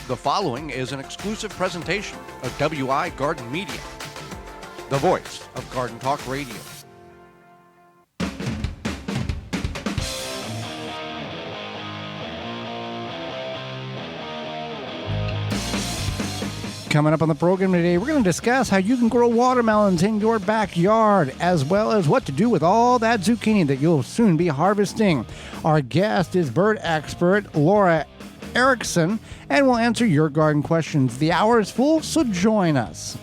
The following is an exclusive presentation of WI Garden Media, the voice of Garden Talk Radio. Coming up on the program today, we're going to discuss how you can grow watermelons in your backyard, as well as what to do with all that zucchini that you'll soon be harvesting. Our guest is bird expert Laura Erickson, and we'll answer your garden questions. The hour is full, so join us.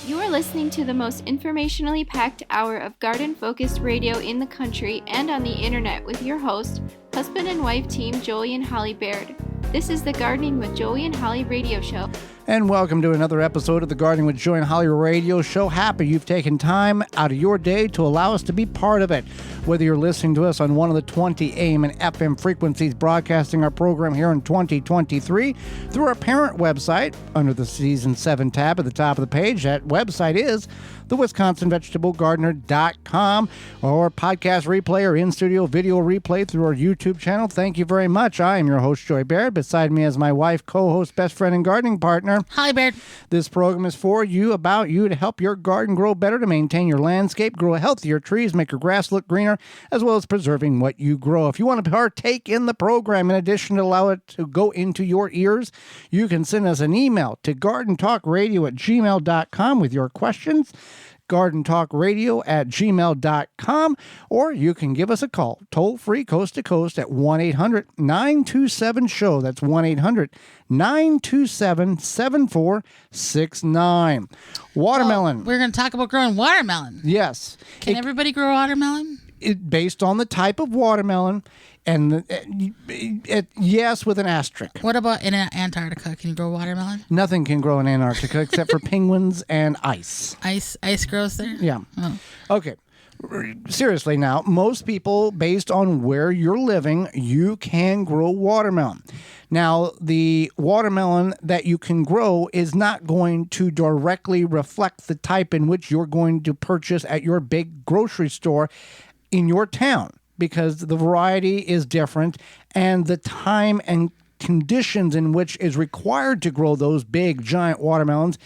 You are listening to the most informationally packed hour of garden-focused radio in the country and on the internet with your host, husband and wife team Joey and Holly Baird. This is the Gardening with Joey and Holly radio show. And welcome to another episode of the Gardening with Joey and Holly radio show. Happy you've taken time out of your day to allow us to be part of it. Whether you're listening to us on one of the 20 AM and FM frequencies broadcasting our program here in 2023 through our parent website under the Season 7 tab at the top of the page. That website is thewisconsinvegetablegardener.com, or podcast replay or in-studio video replay through our YouTube channel. Thank you very much. I am your host, Joy Baird. Beside me is my wife, co-host, best friend, and gardening partner. Hi, Baird. This program is for you, about you, to help your garden grow better, to maintain your landscape, grow healthier trees, make your grass look greener, as well as preserving what you grow. If you want to partake in the program, in addition to allow it to go into your ears, you can send us an email to gardentalkradio@gmail.com with your questions, gardentalkradio@gmail.com, or you can give us a call, toll-free, coast-to-coast, at 1-800-927-SHOW. That's 1-800-927-7469. Watermelon. We're going to talk about growing watermelon. Yes. Can everybody grow watermelon? Based on the type of watermelon, and yes, with an asterisk. What about in Antarctica? Can you grow watermelon? Nothing can grow in Antarctica except for penguins and ice. Ice grows there? Yeah. Oh. Okay. Seriously now, most people, based on where you're living, you can grow watermelon. Now, the watermelon that you can grow is not going to directly reflect the type in which you're going to purchase at your big grocery store in your town, because the variety is different and the time and conditions in which is required to grow those big, giant watermelons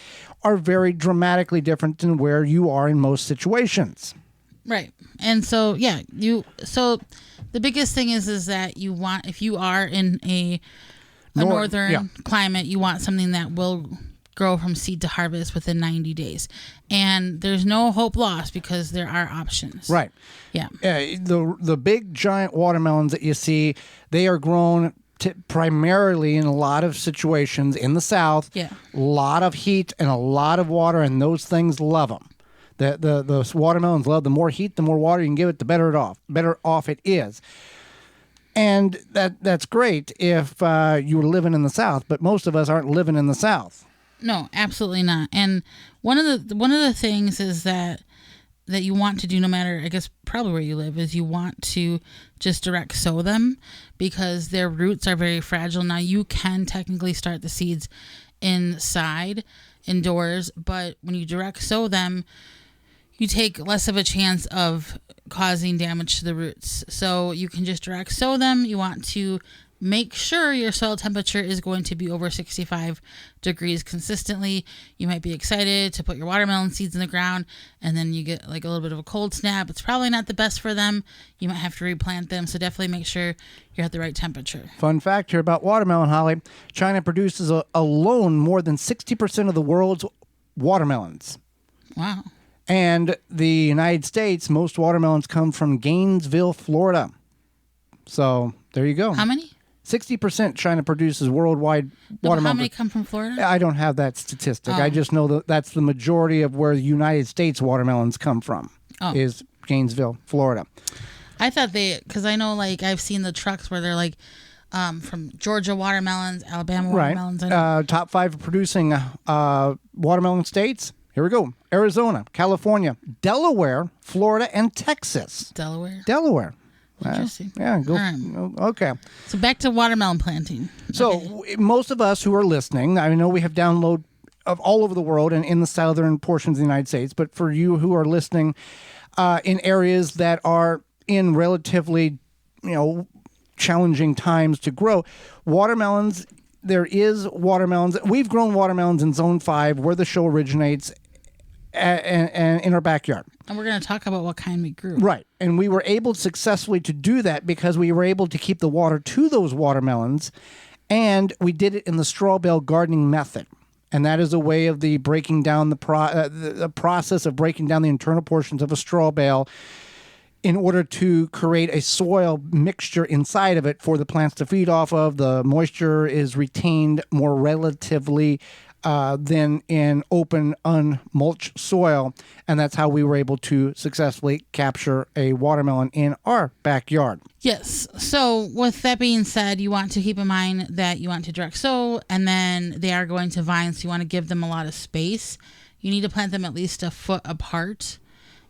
are very dramatically different than where you are in most situations. Right. And so, yeah, so the biggest thing is that you want, if you are in a northern climate, you want something that will grow from seed to harvest within 90 days. And there's no hope lost because there are options. Right. Yeah. The big giant watermelons that you see, they are grown primarily in a lot of situations in the South. Yeah. A lot of heat and a lot of water, and those things love them. The watermelons love, the more heat, the more water you can give it, the better off it is. And that's great if you were living in the South, but most of us aren't living in the South. No, absolutely not. And one of the things is that you want to do, no matter, I guess, probably where you live, is you want to just direct sow them because their roots are very fragile. Now, you can technically start the seeds indoors, but when you direct sow them, you take less of a chance of causing damage to the roots. So you can just direct sow them. You want to make sure your soil temperature is going to be over 65 degrees consistently. You might be excited to put your watermelon seeds in the ground, and then you get like a little bit of a cold snap. It's probably not the best for them. You might have to replant them, so definitely make sure you're at the right temperature. Fun fact here about watermelon, Holly. China produces alone more than 60% of the world's watermelons. Wow. And the United States, most watermelons come from Gainesville, Florida. So there you go. How many? 60% China produces worldwide watermelon. How many come from Florida? I don't have that statistic. Oh. I just know that that's the majority of where the United States watermelons come from, is Gainesville, Florida. I thought because I know, like, I've seen the trucks where they're like from Georgia watermelons, Alabama watermelons. Right. Top 5 producing watermelon states. Here we go. Arizona, California, Delaware, Florida, and Texas. Delaware. Interesting. Yeah. Go. Right. Okay. So back to watermelon planting. So most of us who are listening, I know we have download of all over the world and in the southern portions of the United States, but for you who are listening in areas that are in relatively, challenging times to grow, watermelons there is watermelons. We've grown watermelons in Zone 5 where the show originates and in our backyard. And we're going to talk about what kind we grew. Right. And we were able successfully to do that because we were able to keep the water to those watermelons, and we did it in the straw bale gardening method. And that is a way of the breaking down the process of breaking down the internal portions of a straw bale in order to create a soil mixture inside of it for the plants to feed off of. The moisture is retained more relatively than in open, unmulched soil. And that's how we were able to successfully capture a watermelon in our backyard. Yes. So with that being said, you want to keep in mind that you want to direct sow, and then they are going to vine, so you want to give them a lot of space. You need to plant them at least a foot apart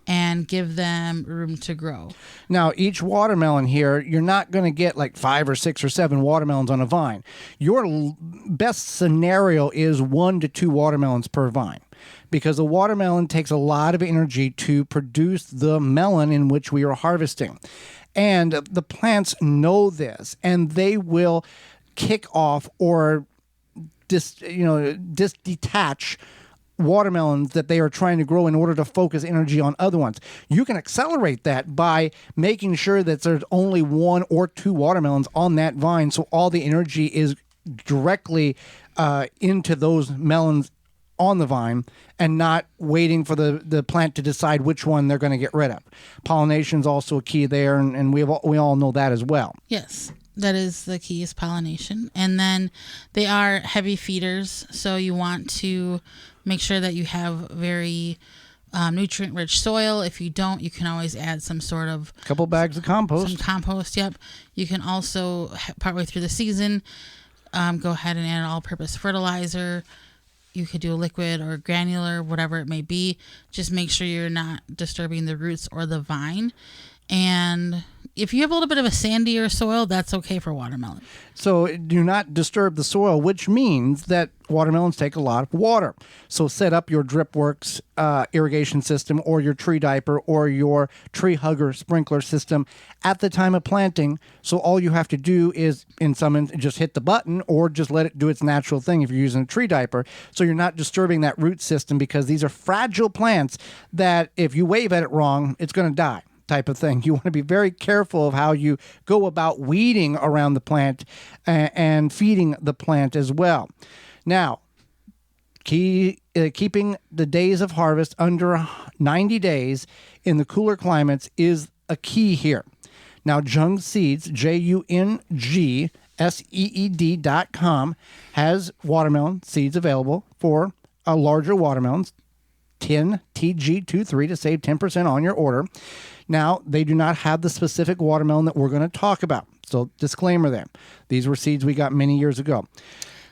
and give them room to grow. Now, each watermelon here, you're not going to get like 5 or 6 or 7 watermelons on a vine. Your best scenario is 1 to 2 watermelons per vine, because a watermelon takes a lot of energy to produce the melon in which we are harvesting. And the plants know this, and they will kick off or detach watermelons that they are trying to grow in order to focus energy on other ones. You can accelerate that by making sure that there's only 1 or 2 watermelons on that vine, so all the energy is directly into those melons on the vine and not waiting for the plant to decide which one they're going to get rid of. Pollination is also a key there, and we all know that as well. Yes. That is the key, is pollination. And then they are heavy feeders, so you want to make sure that you have very nutrient-rich soil. If you don't, you can always add some sort of... couple bags of compost. Some compost, yep. You can also, partway through the season, go ahead and add an all-purpose fertilizer. You could do a liquid or granular, whatever it may be. Just make sure you're not disturbing the roots or the vine. And if you have a little bit of a sandier soil, that's okay for watermelon. So do not disturb the soil, which means that watermelons take a lot of water. So set up your DripWorks irrigation system, or your tree diaper, or your tree hugger sprinkler system at the time of planting. So all you have to do is, just hit the button, or just let it do its natural thing if you're using a tree diaper. So you're not disturbing that root system, because these are fragile plants that if you wave at it wrong, it's going to die. Type of thing. You want to be very careful of how you go about weeding around the plant and feeding the plant as well. Now, keeping the days of harvest under 90 days in the cooler climates is a key here. Now, Jung Seeds, JUNGSEED.com, has watermelon seeds available for larger watermelons, 10 TG23, to save 10% on your order. Now, they do not have the specific watermelon that we're going to talk about. So, disclaimer there. These were seeds we got many years ago.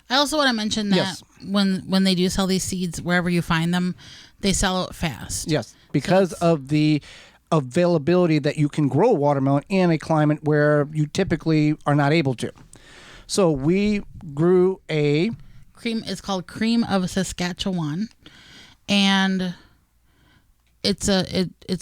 I also want to mention that yes. when they do sell these seeds, wherever you find them, they sell out fast. Yes, because of the availability that you can grow watermelon in a climate where you typically are not able to. So, we grew a... It's called Cream of Saskatchewan. And... It's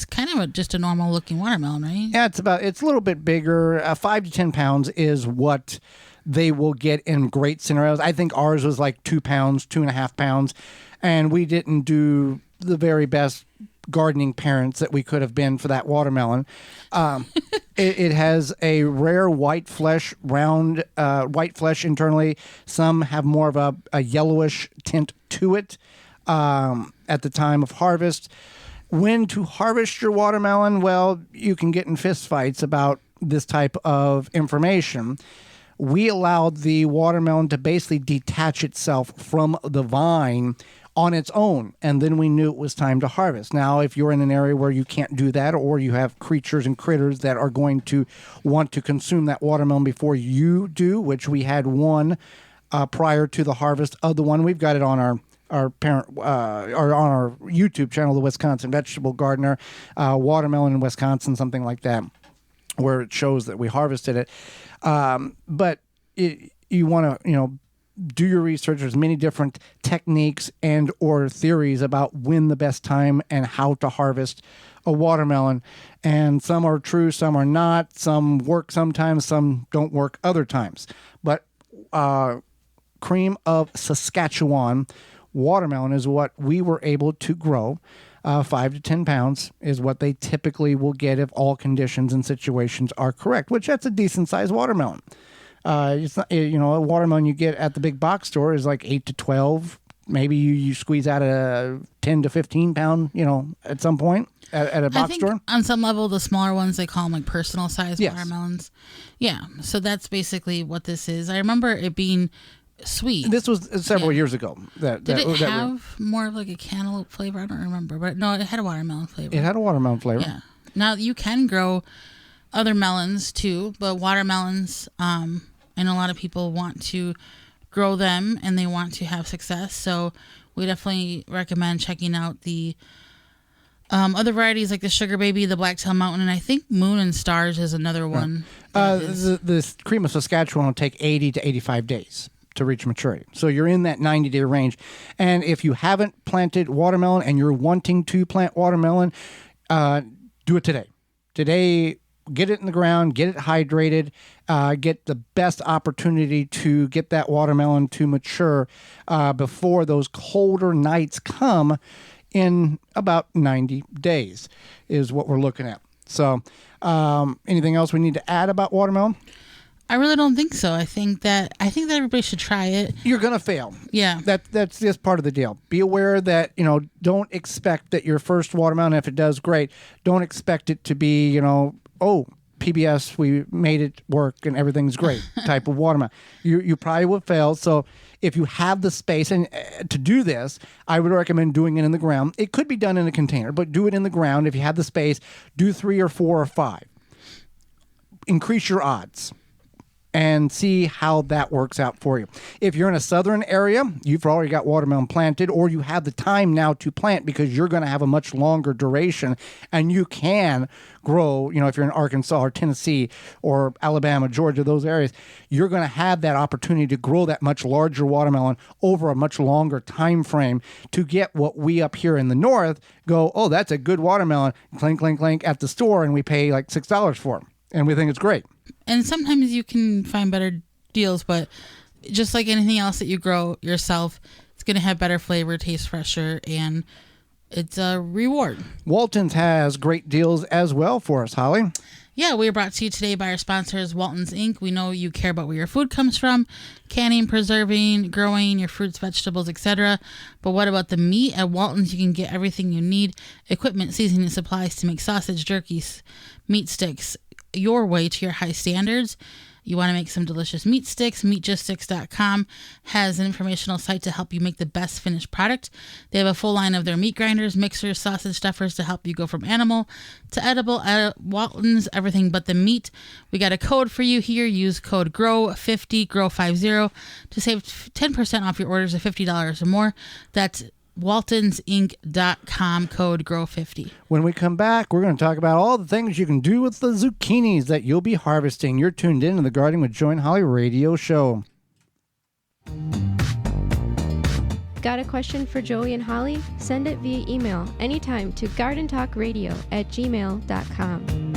kind of just a normal looking watermelon, right? Yeah, it's a little bit bigger. 5 to 10 pounds is what they will get in great scenarios. I think ours was like 2 pounds, 2.5 pounds, and we didn't do the very best gardening parents that we could have been for that watermelon. It has a rare white flesh, round white flesh internally. Some have more of a yellowish tint to it at the time of harvest. When to harvest your watermelon? Well, you can get in fistfights about this type of information. We allowed the watermelon to basically detach itself from the vine on its own, and then we knew it was time to harvest. Now, if you're in an area where you can't do that, or you have creatures and critters that are going to want to consume that watermelon before you do, which we had one prior to the harvest of the one, we've got it on our parent or on our YouTube channel, the Wisconsin Vegetable Gardener, Watermelon in Wisconsin, something like that, where it shows that we harvested it. But you want to do your research. There's many different techniques and or theories about when the best time and how to harvest a watermelon, and some are true, some are not. Some work sometimes, some don't work other times. But cream of Saskatchewan watermelon is what we were able to grow. 5 to 10 pounds is what they typically will get if all conditions and situations are correct, which that's a decent sized watermelon. It's not, a watermelon you get at the big box store is like 8 to 12. Maybe you squeeze out a 10 to 15 pound, at some point at a box store. On some level, the smaller ones, they call them like personal size Yes. watermelons. Yeah. So that's basically what this is. I remember it being sweet. This was several years ago. Did it have more of like a cantaloupe flavor? I don't remember, but no, it had a watermelon flavor. It had a watermelon flavor. Yeah. Now you can grow other melons too, but watermelons, and a lot of people want to grow them and they want to have success. So we definitely recommend checking out the other varieties like the Sugar Baby, the Blacktail Mountain, and I think Moon and Stars is another one. The cream of Saskatchewan will take 80 to 85 days to reach maturity. So you're in that 90-day range. And if you haven't planted watermelon and you're wanting to plant watermelon, do it today. Today, get it in the ground, get it hydrated, get the best opportunity to get that watermelon to mature before those colder nights come in about 90 days is what we're looking at. So anything else we need to add about watermelon? I really don't think so. I think that everybody should try it. You're gonna fail. Yeah. That's just part of the deal. Be aware that, don't expect that your first watermelon, if it does great, don't expect it to be, PBS, we made it work and everything's great type of watermelon. You probably will fail. So if you have the space and to do this, I would recommend doing it in the ground. It could be done in a container, but do it in the ground. If you have the space, do 3 or 4 or 5. Increase your odds and see how that works out for you. If you're in a southern area, you've already got watermelon planted, or you have the time now to plant because you're going to have a much longer duration, and you can grow, if you're in Arkansas or Tennessee or Alabama, Georgia, those areas, you're going to have that opportunity to grow that much larger watermelon over a much longer time frame to get what we up here in the north go, oh, that's a good watermelon, clink, clink, clink at the store, and we pay like $6 for them, and we think it's great. And sometimes you can find better deals, but just like anything else that you grow yourself, it's going to have better flavor, taste fresher, and it's a reward. Walton's has great deals as well for us, Holly. Yeah, we are brought to you today by our sponsors, Walton's Inc. We know you care about where your food comes from, canning, preserving, growing your fruits, vegetables, etc. But what about the meat? At Walton's, you can get everything you need, equipment, seasoning, supplies to make sausage, jerkies, meat sticks, your way to your high standards. You want to make some delicious meat sticks. Meatjuststicks.com has an informational site to help you make the best finished product. They have a full line of their meat grinders, mixers, sausage stuffers to help you go from animal to edible. At Walton's, everything but the meat. We got a code for you here. Use code GROW50, GROW50 to save 10% off your orders of $50 or more. That's waltonsinc.com, code GROW50. When we come back, we're going to talk about all the things you can do with the zucchinis that you'll be harvesting. You're tuned in to the Gardening with Joy and Holly radio show. Got a question for Joey and Holly? Send it via email anytime to gardentalkradio@gmail.com.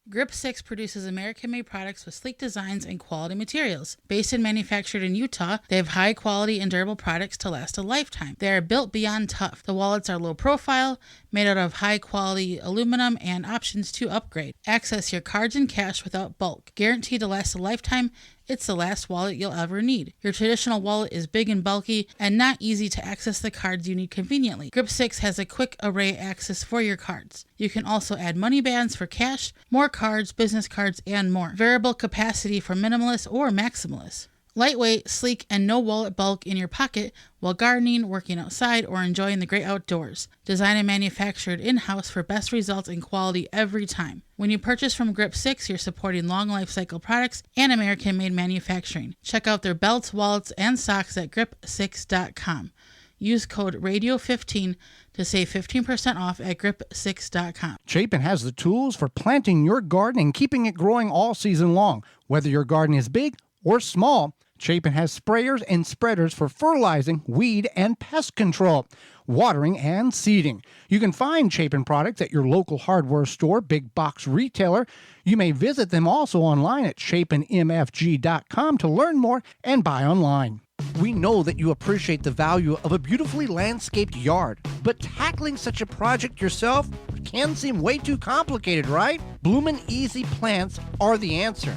Grip 6 produces American-made products with sleek designs and quality materials. Based and manufactured in Utah, they have high-quality and durable products to last a lifetime. They are built beyond tough. The wallets are low-profile, made out of high-quality aluminum, and options to upgrade. Access your cards and cash without bulk. Guaranteed to last a lifetime. It's the last wallet you'll ever need. Your traditional wallet is big and bulky and not easy to access the cards you need conveniently. Grip 6 has a quick array access for your cards. You can also add money bands for cash, more cards, business cards, and more. Variable capacity for minimalists or maximalists. Lightweight, sleek, and no wallet bulk in your pocket while gardening, working outside, or enjoying the great outdoors. Designed and manufactured in-house for best results and quality every time. When you purchase from Grip 6, you're supporting long life cycle products and American-made manufacturing. Check out their belts, wallets, and socks at grip6.com. Use code RADIO15 to save 15% off at grip6.com. Chapin has the tools for planting your garden and keeping it growing all season long. Whether your garden is big or small, Chapin has sprayers and spreaders for fertilizing, weed, and pest control, watering, and seeding. You can find Chapin products at your local hardware store, big box retailer. You may visit them also online at chapinmfg.com to learn more and buy online. We know that you appreciate the value of a beautifully landscaped yard, but tackling such a project yourself can seem way too complicated, right? Bloomin' Easy plants are the answer.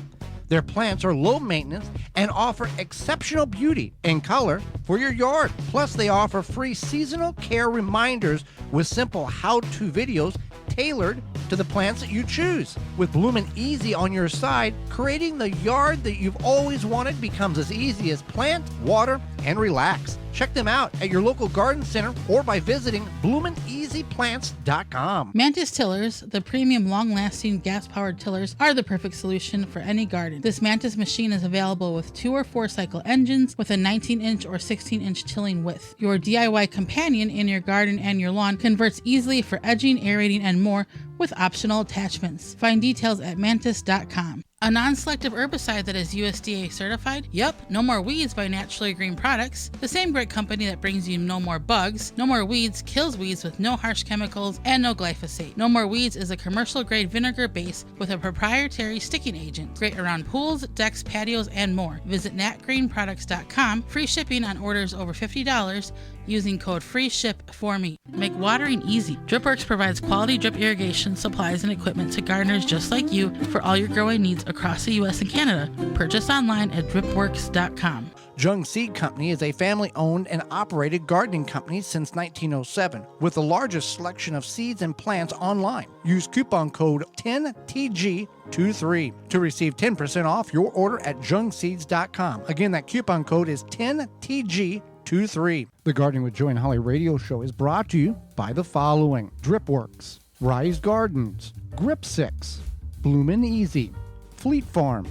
Their plants are low maintenance and offer exceptional beauty and color for your yard. Plus, they offer free seasonal care reminders with simple how-to videos tailored to the plants that you choose. With Bloomin' Easy on your side, creating the yard that you've always wanted becomes as easy as plant, water, and relax. Check them out at your local garden center or by visiting bloomineasyplants.com. Mantis tillers, the premium long-lasting gas-powered tillers, are the perfect solution for any garden. This Mantis machine is available with 2 or 4 cycle engines with a 19-inch or 16-inch tilling width. Your DIY companion in your garden and your lawn converts easily for edging, aerating, and more with optional attachments. Find details at mantis.com. A non-selective herbicide that is USDA certified? Yep, No More Weeds by Naturally Green Products. The same great company that brings you No More Bugs. No More Weeds kills weeds with no harsh chemicals and no glyphosate. No More Weeds is a commercial-grade vinegar base with a proprietary sticking agent. Great around pools, decks, patios, and more. Visit natgreenproducts.com. Free shipping on orders over $50 using code FREESHIP4ME. Make watering easy. DripWorks provides quality drip irrigation supplies and equipment to gardeners just like you for all your growing needs across the U.S. and Canada. Purchase online at dripworks.com. Jung Seed Company is a family-owned and operated gardening company since 1907 with the largest selection of seeds and plants online. Use coupon code 10TG23 to receive 10% off your order at jungseeds.com. Again, that coupon code is 10TG23. The Gardening with Joy and Holly radio show is brought to you by the following: DripWorks, Rise Gardens, Grip 6, Bloomin' Easy, Fleet Farm,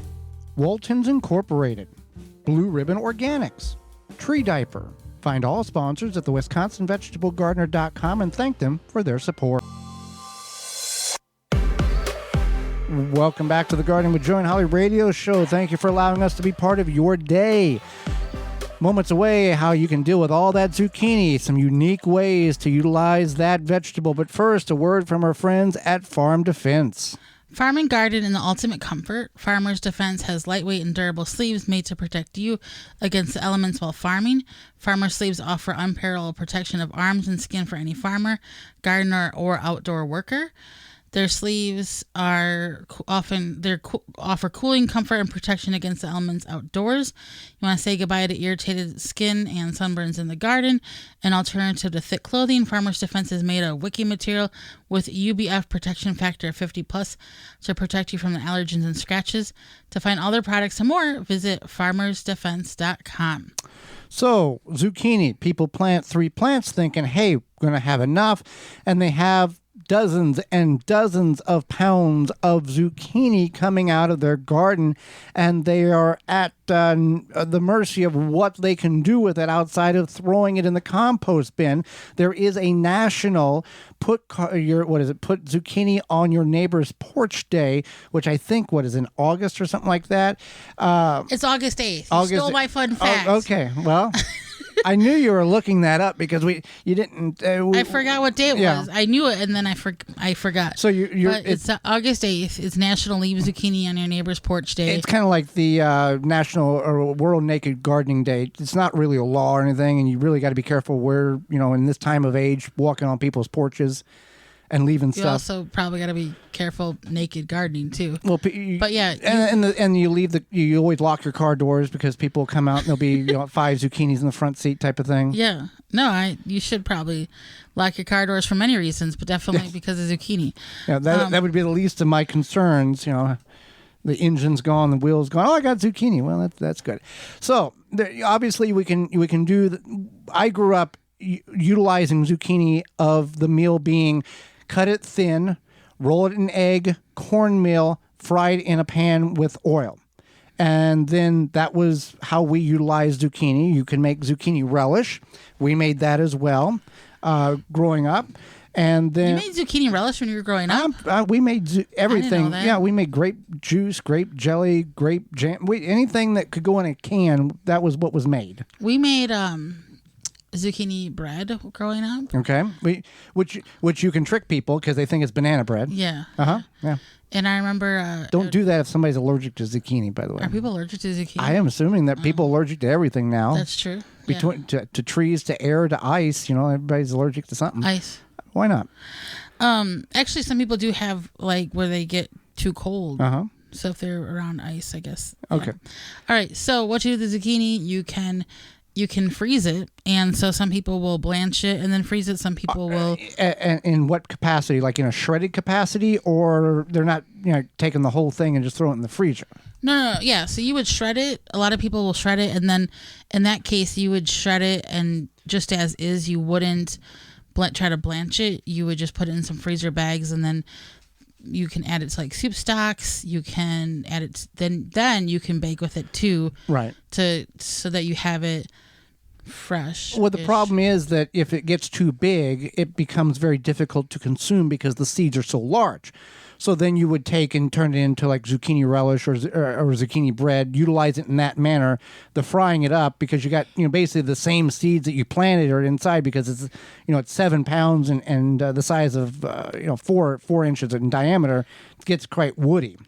Waltons Incorporated, Blue Ribbon Organics, Tree Diaper. Find all sponsors at the WisconsinVegetableGardener.com and thank them for their support. Welcome back to the Gardening with Joy and Holly radio show. Thank you for allowing us to be part of your day. Moments away, how you can deal with all that zucchini, some unique ways to utilize that vegetable. But first, a word from our friends at Farm Defense. Farm and garden in the ultimate comfort. Farmer's Defense has lightweight and durable sleeves made to protect you against the elements while farming. Farmer sleeves offer unparalleled protection of arms and skin for any farmer, gardener, or outdoor worker. Their sleeves are offer cooling, comfort, and protection against the elements outdoors. You want to say goodbye to irritated skin and sunburns in the garden. An alternative to thick clothing, Farmer's Defense is made of wicking material with UBF protection factor of 50+ to protect you from the allergens and scratches. To find all their products and more, visit farmersdefense.com. So, zucchini. People plant 3 plants thinking, hey, we're going to have enough. And they have dozens and dozens of pounds of zucchini coming out of their garden, and they are at the mercy of what they can do with it outside of throwing it in the compost bin. There is a national put zucchini on your neighbor's porch day, which I think in August or something like that. It's August 8th. You stole my fun fact. Oh, okay, well. I knew you were looking that up because you didn't. I forgot what day it was. I knew it and then I forgot. So it's August 8th. It's National Leave Zucchini on Your Neighbor's Porch Day. It's kind of like the National or World Naked Gardening Day. It's not really a law or anything, and you really got to be careful where in this time of age walking on people's porches and leaving stuff. You also probably got to be careful naked gardening too. Well, but yeah, and you you always lock your car doors because people come out and there'll be 5 zucchinis in the front seat type of thing. Yeah, no, you should probably lock your car doors for many reasons, but definitely because of zucchini. Yeah, that would be the least of my concerns. The engine's gone, the wheel's gone. Oh, I got zucchini. Well, that's good. So obviously we can do. I grew up utilizing zucchini of the meal being cut it thin, roll it in egg, cornmeal, fried in a pan with oil. And then that was how we utilized zucchini. You can make zucchini relish. We made that as well growing up. And then You made zucchini relish when you were growing up? we made everything. that. Yeah, we made grape juice, grape jelly, grape jam. Anything that could go in a can, that was what was made. We made zucchini bread growing up. Okay, which you can trick people because they think it's banana bread. Yeah. Yeah. And I remember... Don't do that if somebody's allergic to zucchini, by the way. Are people allergic to zucchini? I am assuming that people are allergic to everything now. That's true. Between to trees, to air, to ice. Everybody's allergic to something. Ice. Why not? Actually, some people do have where they get too cold. So if they're around ice, I guess. Okay. Yeah. All right. So what you do with the zucchini, you can freeze it, and so some people will blanch it and then freeze it. Some people will. In what capacity? Like in a shredded capacity, or they're not taking the whole thing and just throwing it in the freezer? No. Yeah. So you would shred it. A lot of people will shred it, and then in that case, you would shred it and just as is. You wouldn't try to blanch it. You would just put it in some freezer bags, and then you can add it to soup stocks. You can add it. Then you can bake with it too. Right. So that you have it fresh. Well, the problem is that if it gets too big, it becomes very difficult to consume because the seeds are so large. So then you would take and turn it into zucchini relish or zucchini bread, utilize it in that manner. The frying it up because you got basically the same seeds that you planted are inside because it's it's 7 pounds and the size of 4 inches in diameter. It gets quite woody.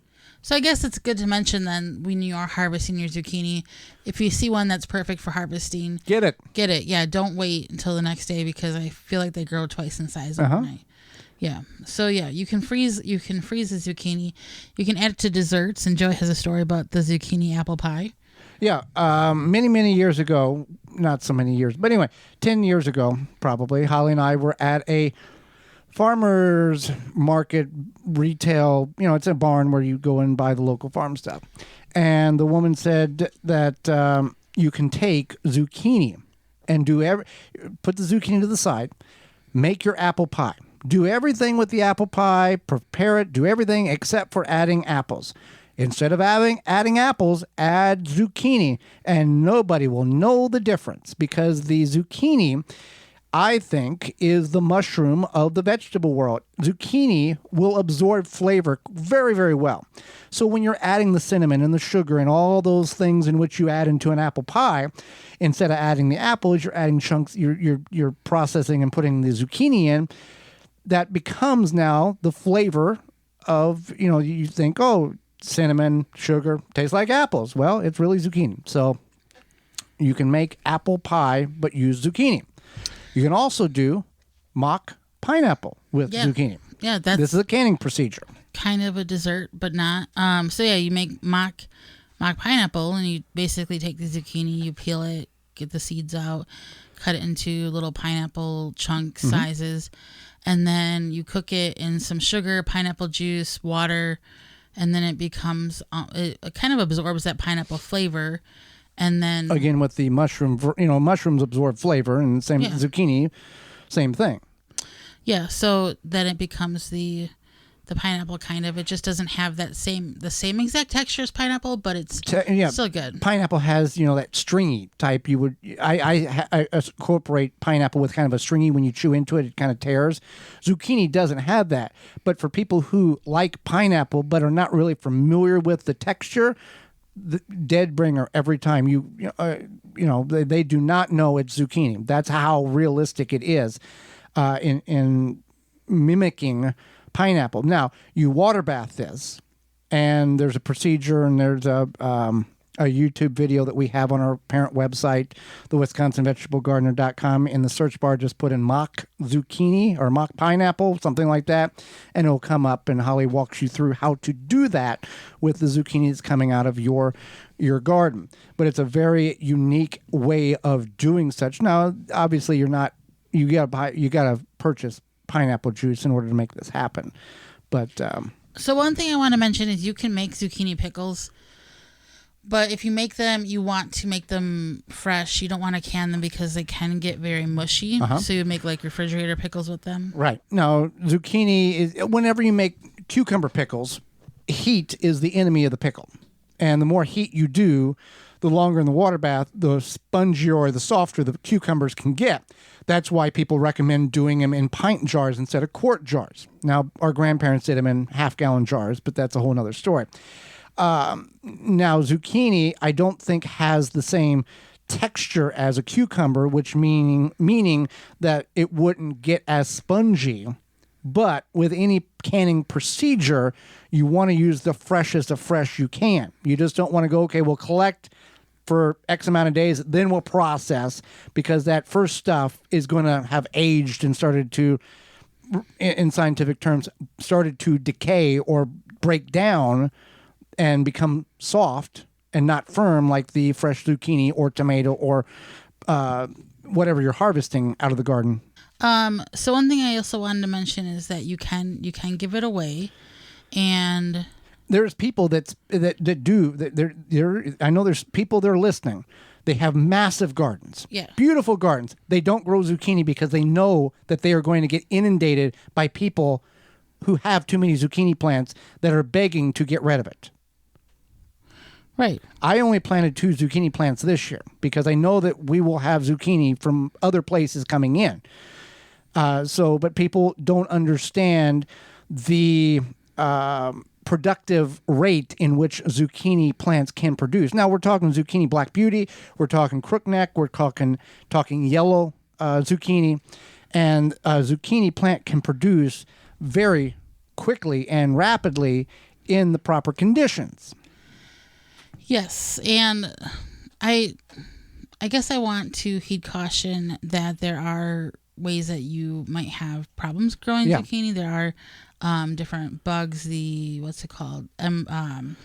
So I guess it's good to mention then when you are harvesting your zucchini, if you see one that's perfect for harvesting, get it. Yeah, don't wait until the next day because I feel like they grow twice in size overnight. Yeah. So yeah, you can freeze the zucchini. You can add it to desserts. And Joey has a story about the zucchini apple pie. Yeah, many years ago, not so many years, but anyway, 10 years ago probably, Holly and I were at a farmer's market retail, it's a barn where you go and buy the local farm stuff. And the woman said that you can take zucchini and put the zucchini to the side, make your apple pie. Do everything with the apple pie, prepare it, do everything except for adding apples. Instead of adding apples, add zucchini, and nobody will know the difference because the zucchini, I think, is the mushroom of the vegetable world. Zucchini will absorb flavor very, very well. So when you're adding the cinnamon and the sugar and all those things in which you add into an apple pie, instead of adding the apples, you're adding chunks, you're processing and putting the zucchini in. That becomes now the flavor of, you think, cinnamon, sugar, tastes like apples. Well, it's really zucchini. So you can make apple pie, but use zucchini. You can also do mock pineapple with zucchini. Yeah, this is a canning procedure. Kind of a dessert, but not. So yeah, you make mock pineapple, and you basically take the zucchini, you peel it, get the seeds out, cut it into little pineapple chunk sizes, and then you cook it in some sugar, pineapple juice, water, and then it becomes it kind of absorbs that pineapple flavor. And then again with the mushroom, mushrooms absorb flavor, and same zucchini, same thing. Yeah, so then it becomes the pineapple kind of. It just doesn't have the same exact texture as pineapple, but it's still good. Pineapple has that stringy type. I incorporate pineapple with kind of a stringy. When you chew into it, it kind of tears. Zucchini doesn't have that. But for people who like pineapple but are not really familiar with the texture, the dead bringer every time. They do not know it's zucchini. That's how realistic it is in mimicking pineapple. Now, you water bath this, and there's a procedure, and there's a YouTube video that we have on our parent website, the WisconsinVegetableGardener.com. In the search bar, just put in mock zucchini or mock pineapple, something like that, and it'll come up, and Holly walks you through how to do that with the zucchini that's coming out of your garden. But it's a very unique way of doing such. Now, obviously, you gotta purchase pineapple juice in order to make this happen. But so one thing I want to mention is you can make zucchini pickles, but if you make them, you want to make them fresh. You don't want to can them because they can get very mushy. So you make refrigerator pickles with them. Right. Now, zucchini is, whenever you make cucumber pickles, heat is the enemy of the pickle. And the more heat you do, the longer in the water bath, the spongier or the softer the cucumbers can get. That's why people recommend doing them in pint jars instead of quart jars. Now, our grandparents did them in half-gallon jars, but that's a whole nother story. Now, zucchini, I don't think has the same texture as a cucumber, which meaning that it wouldn't get as spongy. But with any canning procedure, you want to use the freshest of fresh you can. You just don't want to go, okay, we'll collect for X amount of days, then we'll process, because that first stuff is going to have aged and started to, in scientific terms, started to decay or break down and become soft and not firm like the fresh zucchini or tomato or whatever you're harvesting out of the garden. So one thing I also wanted to mention is that you can give it away, and there's people that do. I know there's people that are listening. They have massive gardens, beautiful gardens. They don't grow zucchini because they know that they are going to get inundated by people who have too many zucchini plants that are begging to get rid of it. Right. I only planted 2 zucchini plants this year because I know that we will have zucchini from other places coming in. But people don't understand the productive rate in which zucchini plants can produce. Now, we're talking zucchini Black Beauty, we're talking crookneck, we're talking yellow zucchini, and a zucchini plant can produce very quickly and rapidly in the proper conditions. Yes, and I guess I want to heed caution that there are ways that you might have problems growing zucchini. There are different bugs, what's it called? Vine.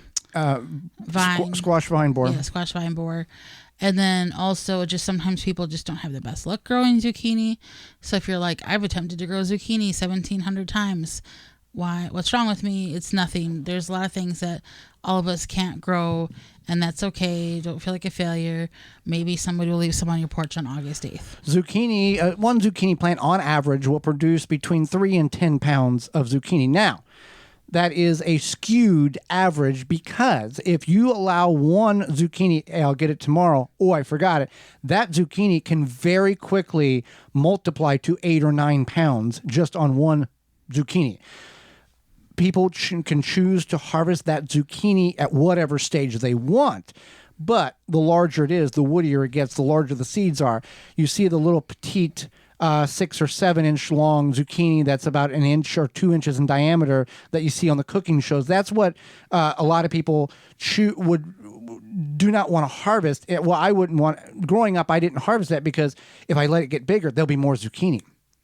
Squash vine borer. Yeah, squash vine borer. And then also just sometimes people just don't have the best luck growing zucchini. So if you're like, I've attempted to grow zucchini 1,700 times. Why? What's wrong with me? It's nothing. There's a lot of things that all of us can't grow, and that's okay. Don't feel like a failure. Maybe somebody will leave some on your porch on August 8th. Zucchini, one zucchini plant on average will produce between 3 and 10 pounds of zucchini. Now, that is a skewed average because if you allow one zucchini, hey, I'll get it tomorrow, oh, I forgot it, that zucchini can very quickly multiply to 8 or 9 pounds just on one zucchini. People can choose to harvest that zucchini at whatever stage they want. But the larger it is, the woodier it gets, the larger the seeds are. You see the little petite 6 or 7 inch long zucchini that's about 1 inch or 2 inches in diameter that you see on the cooking shows. That's what a lot of people do not want to harvest. Well, I wouldn't want. Growing up, I didn't harvest that because if I let it get bigger, there'll be more zucchini.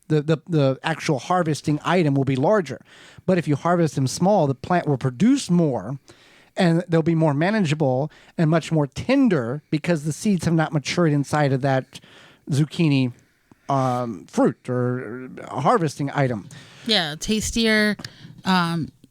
The actual harvesting item will be larger. But if you harvest them small, the plant will produce more and they'll be more manageable and much more tender because the seeds have not matured inside of that zucchini fruit or harvesting item. Yeah, tastier,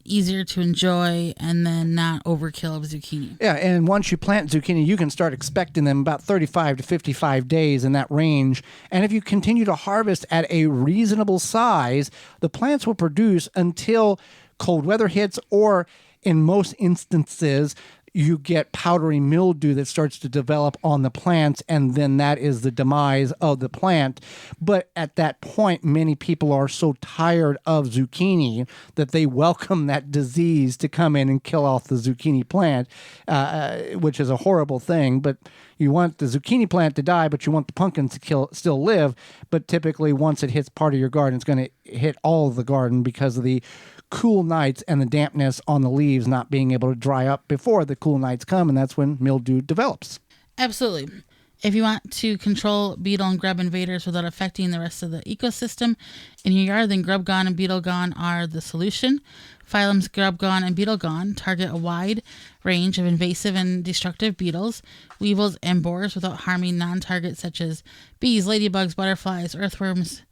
easier to enjoy, and then not overkill of zucchini. Yeah, and once you plant zucchini, you can start expecting them about 35 to 55 days in that range. And if you continue to harvest at a reasonable size, the plants will produce until cold weather hits, or in most instances, you get powdery mildew that starts to develop on the plants, and then that is the demise of the plant. But at that point, many people are so tired of zucchini that they welcome that disease to come in and kill off the zucchini plant, which is a horrible thing. But you want the zucchini plant to die, but you want the pumpkins to still live. But typically, once it hits part of your garden, it's going to hit all of the garden because of the cool nights and the dampness on the leaves not being able to dry up before the cool nights come, and that's when mildew develops. Absolutely. If you want to control beetle and grub invaders without affecting the rest of the ecosystem in your yard, then Grub Gone and Beetle Gone are the solution. Phylums Grub Gone and Beetle Gone target a wide range of invasive and destructive beetles, weevils, and borers without harming non-targets such as bees, ladybugs, butterflies, earthworms,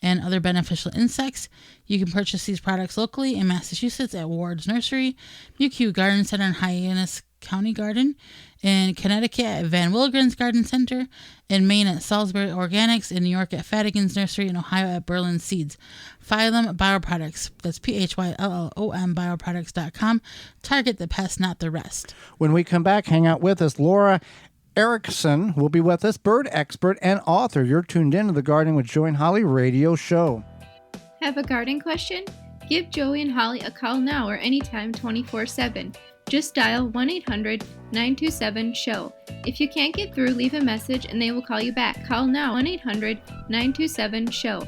and other beneficial insects. You can purchase these products locally in Massachusetts at Ward's Nursery, MUQ Garden Center in Hyannis, County Garden, in Connecticut at Van Wilgren's Garden Center, in Maine at Salisbury Organics, in New York at Fadigan's Nursery, in Ohio at Berlin Seeds. Phylum Bioproducts, that's PHYLLOM bioproducts.com. Target the pest, not the rest. When we come back, hang out with us. Laura Erickson will be with us, bird expert and author. You're tuned in to the Gardening with Joy and Holly radio show. Have a garden question? Give Joey and Holly a call now or anytime 24/7. Just dial 1-800-927-SHOW. If you can't get through, leave a message and they will call you back. Call now 1-800-927-SHOW.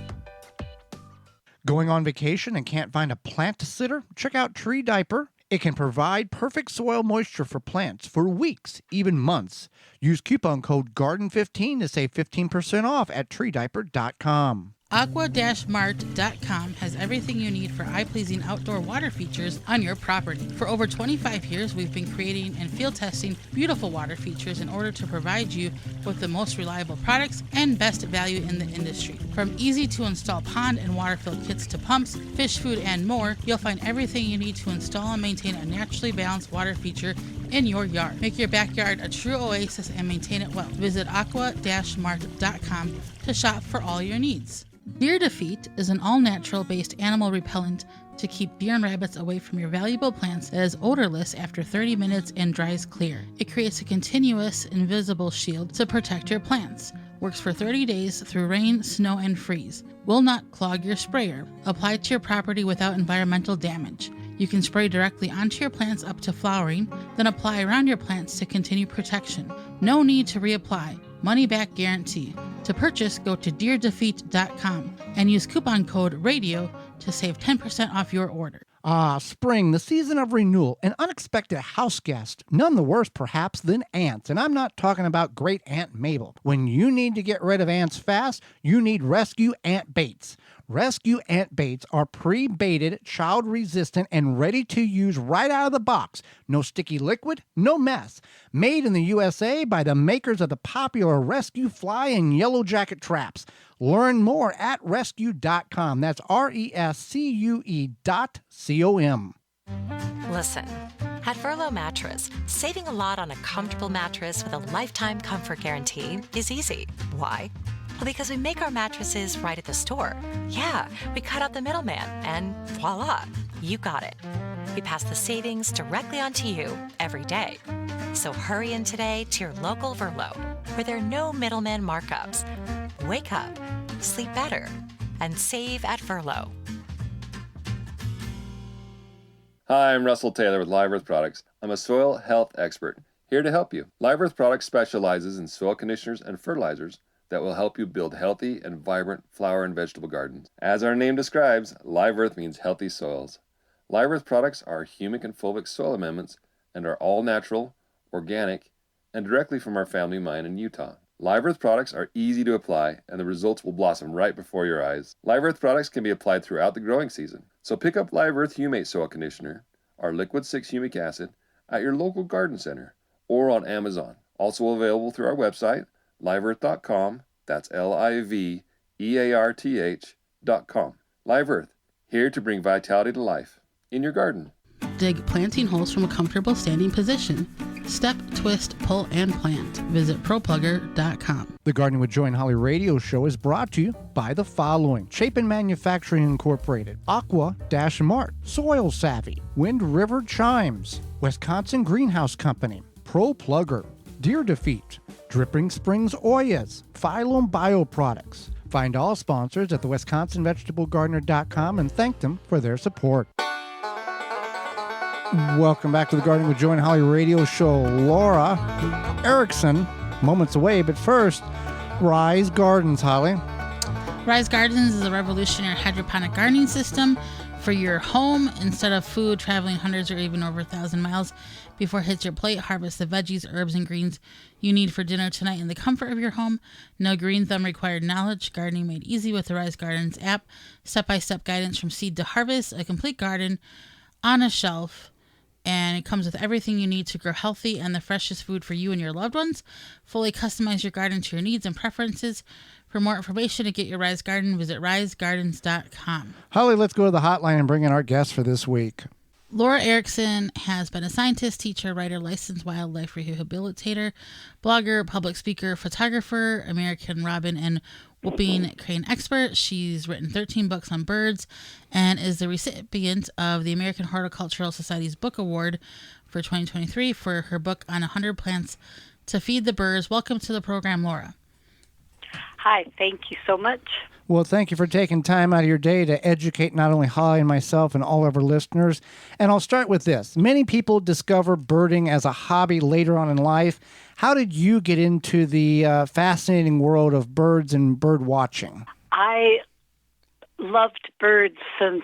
Going on vacation and can't find a plant sitter? Check out Tree Diaper. It can provide perfect soil moisture for plants for weeks, even months. Use coupon code GARDEN15 to save 15% off at treediaper.com. Aqua-Mart.com has everything you need for eye-pleasing outdoor water features on your property. For over 25 years, we've been creating and field testing beautiful water features in order to provide you with the most reliable products and best value in the industry. From easy-to-install pond and water fill kits to pumps, fish food, and more, you'll find everything you need to install and maintain a naturally balanced water feature in your yard. Make your backyard a true oasis and maintain it well. Visit aqua-mart.com to shop for all your needs. Deer Defeat is an all-natural based animal repellent to keep deer and rabbits away from your valuable plants that is odorless after 30 minutes and dries clear. It creates a continuous, invisible shield to protect your plants. Works for 30 days through rain, snow, and freeze. Will not clog your sprayer. Apply to your property without environmental damage. You can spray directly onto your plants up to flowering, then apply around your plants to continue protection. No need to reapply. Money-back guarantee. To purchase, go to deerdefeat.com and use coupon code RADIO to save 10% off your order. Spring, the season of renewal, an unexpected house guest, none the worse perhaps than ants. And I'm not talking about great Aunt Mabel. When you need to get rid of ants fast, you need Rescue Ant Baits. Rescue Ant Baits are pre-baited, child-resistant, and ready to use right out of the box. No sticky liquid, no mess. Made in the USA by the makers of the popular Rescue Fly and Yellow Jacket traps. Learn more at rescue.com. That's rescue.com. Listen, at Furlough Mattress, saving a lot on a comfortable mattress with a lifetime comfort guarantee is easy. Why? Well, because we make our mattresses right at the store. Yeah, we cut out the middleman, and voila, you got it. We pass the savings directly onto you every day. So hurry in today to your local Furlough, where there are no middleman markups. Wake up, sleep better, and save at Furlough. Hi, I'm Russell Taylor with Live Earth Products. I'm a soil health expert, here to help you. Live Earth Products specializes in soil conditioners and fertilizers that will help you build healthy and vibrant flower and vegetable gardens. As our name describes, Live Earth means healthy soils. Live Earth products are humic and fulvic soil amendments and are all natural, organic, and directly from our family mine in Utah. Live Earth products are easy to apply, and the results will blossom right before your eyes. Live Earth products can be applied throughout the growing season. So pick up Live Earth Humate Soil Conditioner, our Liquid 6 Humic Acid, at your local garden center or on Amazon. Also available through our website, liveearth.com. That's liveearth.com. Live Earth, here to bring vitality to life in your garden. Dig planting holes from a comfortable standing position. Step, twist, pull, and plant. Visit ProPlugger.com. The Gardening with Joy and Holly radio show is brought to you by the following: Chapin Manufacturing Incorporated, Aqua-Mart, Soil Savvy, Wind River Chimes, Wisconsin Greenhouse Company, ProPlugger, Deer Defeat, Dripping Springs Oyas, Phylum Bioproducts. Find all sponsors at the WisconsinVegetableGardener.com and thank them for their support. Welcome back to the Gardening with Joy and Holly radio show. Laura Erickson, moments away, but first, Rise Gardens, Holly. Rise Gardens is a revolutionary hydroponic gardening system for your home. Instead of food traveling hundreds or even over 1,000 miles before it hits your plate, harvest the veggies, herbs, and greens you need for dinner tonight in the comfort of your home. No green thumb required knowledge. Gardening made easy with the Rise Gardens app. Step-by-step guidance from seed to harvest. A complete garden on a shelf. And it comes with everything you need to grow healthy and the freshest food for you and your loved ones. Fully customize your garden to your needs and preferences. For more information to get your Rise Garden, visit risegardens.com. Holly, let's go to the hotline and bring in our guest for this week. Laura Erickson has been a scientist, teacher, writer, licensed wildlife rehabilitator, blogger, public speaker, photographer, American robin and whooping crane expert. She's written 13 books on birds and is the recipient of the American Horticultural Society's Book Award for 2023 for her book on 100 plants to feed the birds. Welcome to the program, Laura. Hi, thank you so much. Well, thank you for taking time out of your day to educate not only Holly and myself and all of our listeners. And I'll start with this. Many people discover birding as a hobby later on in life. How did you get into the fascinating world of birds and bird watching? I loved birds since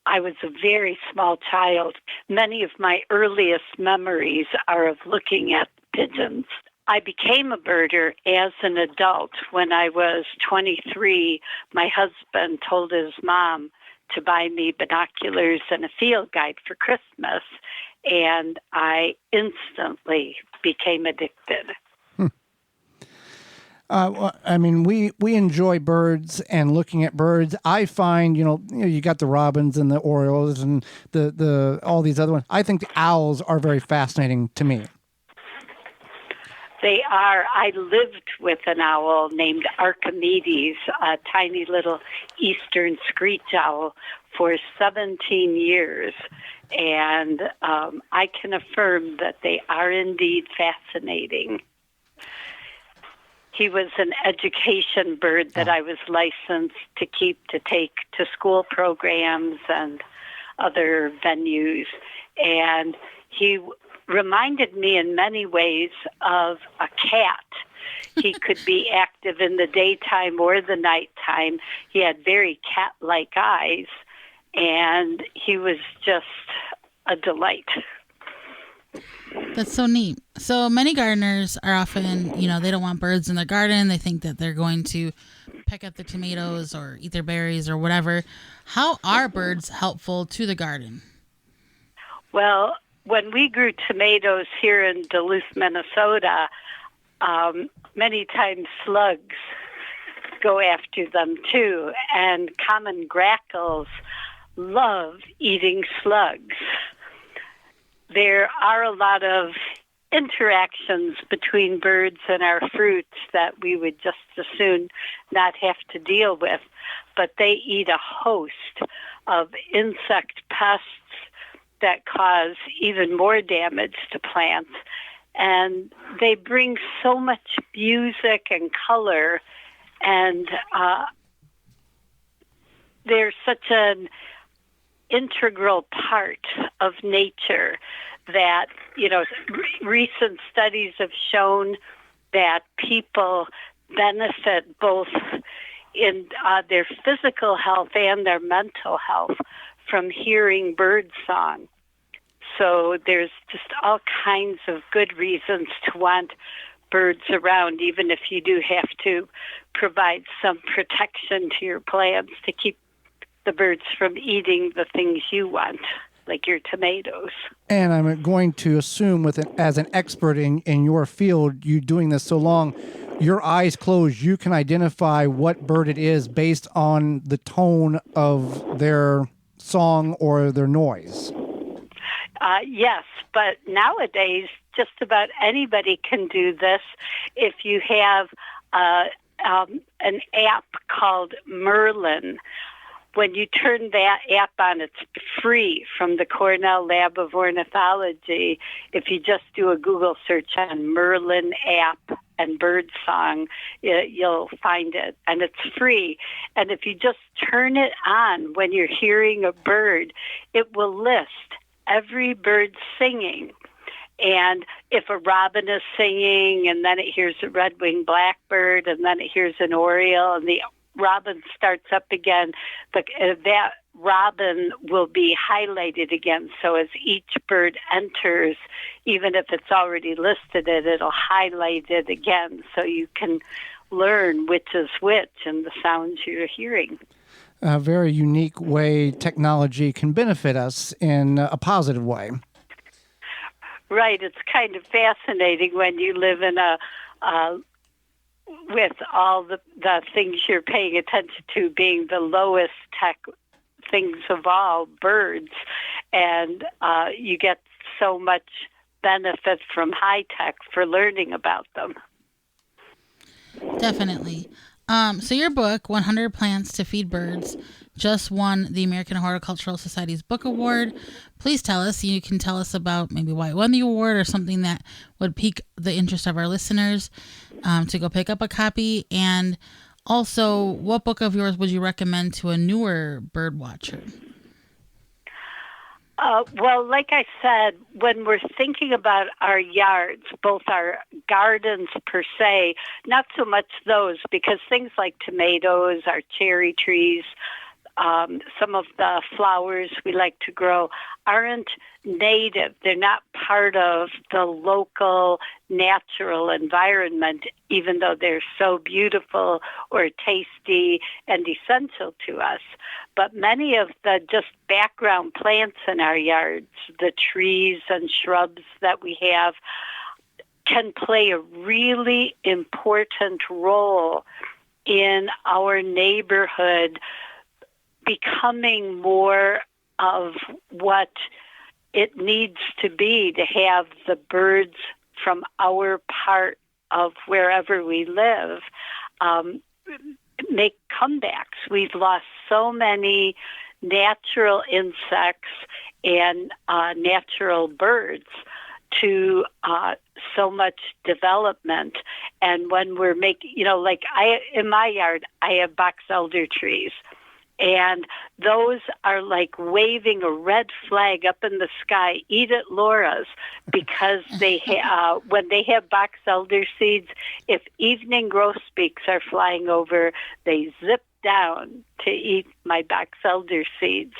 I was a very small child. Many of my earliest memories are of looking at pigeons. I became a birder as an adult. When I was 23, my husband told his mom to buy me binoculars and a field guide for Christmas, and I instantly became addicted. I mean, we enjoy birds and looking at birds. I find, you got the robins and the orioles and the all these other ones. I think the owls are very fascinating to me. They are. I lived with an owl named Archimedes, a tiny little eastern screech owl, for 17 years. And I can affirm that they are indeed fascinating. He was an education bird that I was licensed to keep to take to school programs and other venues. And he reminded me in many ways of a cat. He could be active in the daytime or the nighttime. He had very cat-like eyes, and he was just a delight. That's so neat. So many gardeners are often, they don't want birds in their garden. They think that they're going to peck at the tomatoes or eat their berries or whatever. How are birds helpful to the garden? Well, when we grew tomatoes here in Duluth, Minnesota, many times slugs go after them too, and common grackles love eating slugs. There are a lot of interactions between birds and our fruits that we would just as soon not have to deal with, but they eat a host of insect pests that cause even more damage to plants. And they bring so much music and color, and they're such an integral part of nature that, recent studies have shown that people benefit both in their physical health and their mental health from hearing bird song. So there's just all kinds of good reasons to want birds around, even if you do have to provide some protection to your plants to keep the birds from eating the things you want, like your tomatoes. And I'm going to assume, as an expert in your field, you doing this so long, your eyes closed, you can identify what bird it is based on the tone of their song or their noise. Yes, but nowadays just about anybody can do this. If you have an app called Merlin, when you turn that app on, it's free from the Cornell Lab of Ornithology. If you just do a Google search on Merlin app and bird song, you'll find it, and it's free. And if you just turn it on when you're hearing a bird, it will list every bird singing. And if a robin is singing, and then it hears a red-winged blackbird, and then it hears an oriole, and the robin starts up again, that robin will be highlighted again. So as each bird enters, even if it's already listed it'll highlight it again, so you can learn which is which and the sounds you're hearing. A very unique way technology can benefit us in a positive way. Right. It's kind of fascinating when you live in with all the things you're paying attention to being the lowest tech things of all, birds, and you get so much benefit from high tech for learning about them. Definitely. So your book, 100 Plants to Feed Birds, just won the American Horticultural Society's Book Award. Please tell us. You can tell us about maybe why it won the award or something that would pique the interest of our listeners to go pick up a copy. And also, what book of yours would you recommend to a newer bird watcher? Well, like I said, when we're thinking about our yards, both our gardens per se, not so much those, because things like tomatoes, our cherry trees, some of the flowers we like to grow aren't native. They're not part of the local natural environment, even though they're so beautiful or tasty and essential to us. But many of the just background plants in our yards, the trees and shrubs that we have, can play a really important role in our neighborhood becoming more of what it needs to be to have the birds from our part of wherever we live make comebacks. We've lost so many natural insects and natural birds to so much development. And when we're making, like in my yard, I have box elder trees. And those are like waving a red flag up in the sky. Eat it, Laura's, because they when they have box elder seeds, if evening grosbeaks are flying over, they zip down to eat my box elder seeds.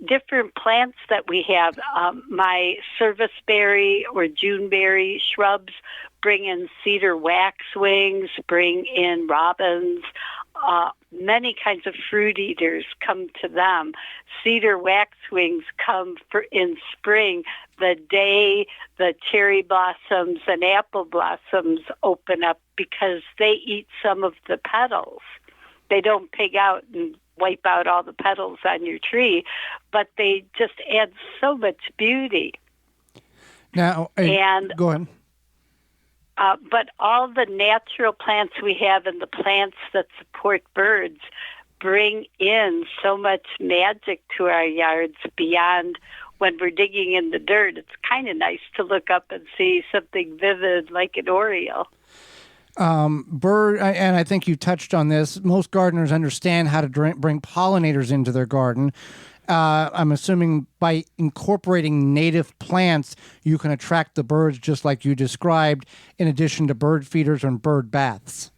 Different plants that we have, my serviceberry or juneberry shrubs bring in cedar waxwings, bring in robins. Many kinds of fruit eaters come to them. Cedar waxwings come in spring, the day the cherry blossoms and apple blossoms open up, because they eat some of the petals. They don't pig out and wipe out all the petals on your tree, but they just add so much beauty. Now, go ahead. But all the natural plants we have and the plants that support birds bring in so much magic to our yards beyond when we're digging in the dirt. It's kind of nice to look up and see something vivid like an oriole. Bird, and I think you touched on this, most gardeners understand how to bring pollinators into their garden. I'm assuming by incorporating native plants, you can attract the birds just like you described, in addition to bird feeders and bird baths.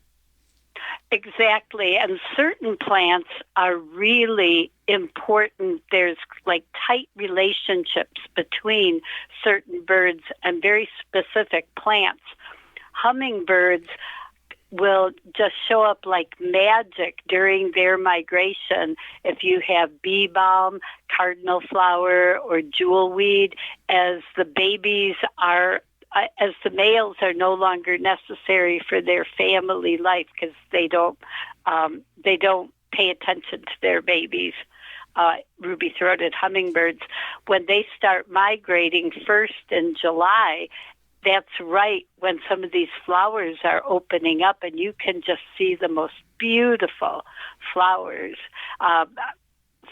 Exactly. And certain plants are really important. There's like tight relationships between certain birds and very specific plants. Hummingbirds will just show up like magic during their migration. If you have bee balm, cardinal flower, or jewelweed, as the males are no longer necessary for their family life because they don't pay attention to their babies. Ruby-throated hummingbirds, when they start migrating first in July, that's right when some of these flowers are opening up, and you can just see the most beautiful flowers,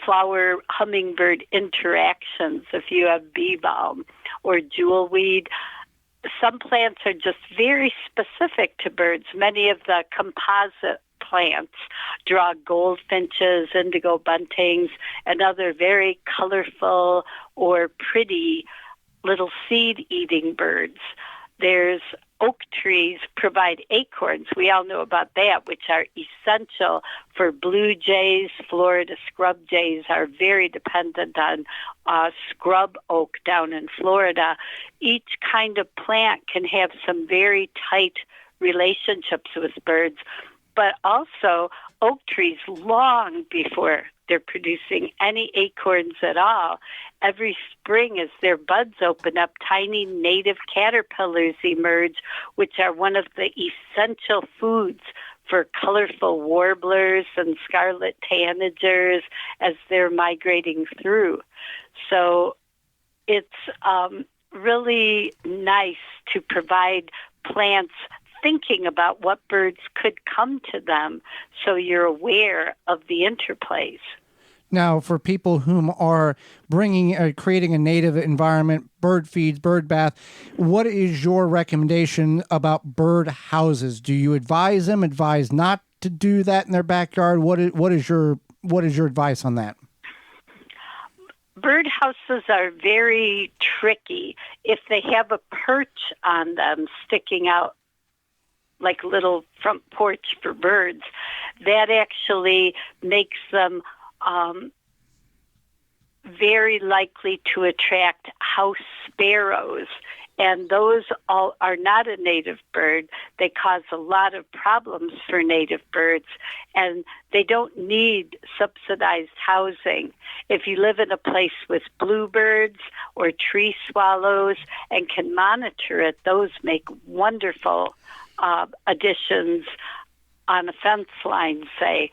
flower hummingbird interactions if you have bee balm or jewelweed. Some plants are just very specific to birds. Many of the composite plants draw goldfinches, indigo buntings, and other very colorful or pretty little seed-eating birds. There's oak trees provide acorns. We all know about that, which are essential for blue jays. Florida scrub jays are very dependent on scrub oak down in Florida. Each kind of plant can have some very tight relationships with birds, but also oak trees, long before they're producing any acorns at all, every spring as their buds open up, tiny native caterpillars emerge, which are one of the essential foods for colorful warblers and scarlet tanagers as they're migrating through. So it's really nice to provide plants thinking about what birds could come to them so you're aware of the interplays. Now, for people whom are creating a native environment, bird feeds, bird bath, what is your recommendation about bird houses? Do you advise not to do that in their backyard? What is your advice on that? Bird houses are very tricky. If they have a perch on them sticking out like a little front porch for birds, that actually makes them very likely to attract house sparrows. And those all are not a native bird. They cause a lot of problems for native birds, and they don't need subsidized housing. If you live in a place with bluebirds or tree swallows and can monitor it, those make wonderful additions on a fence line, say.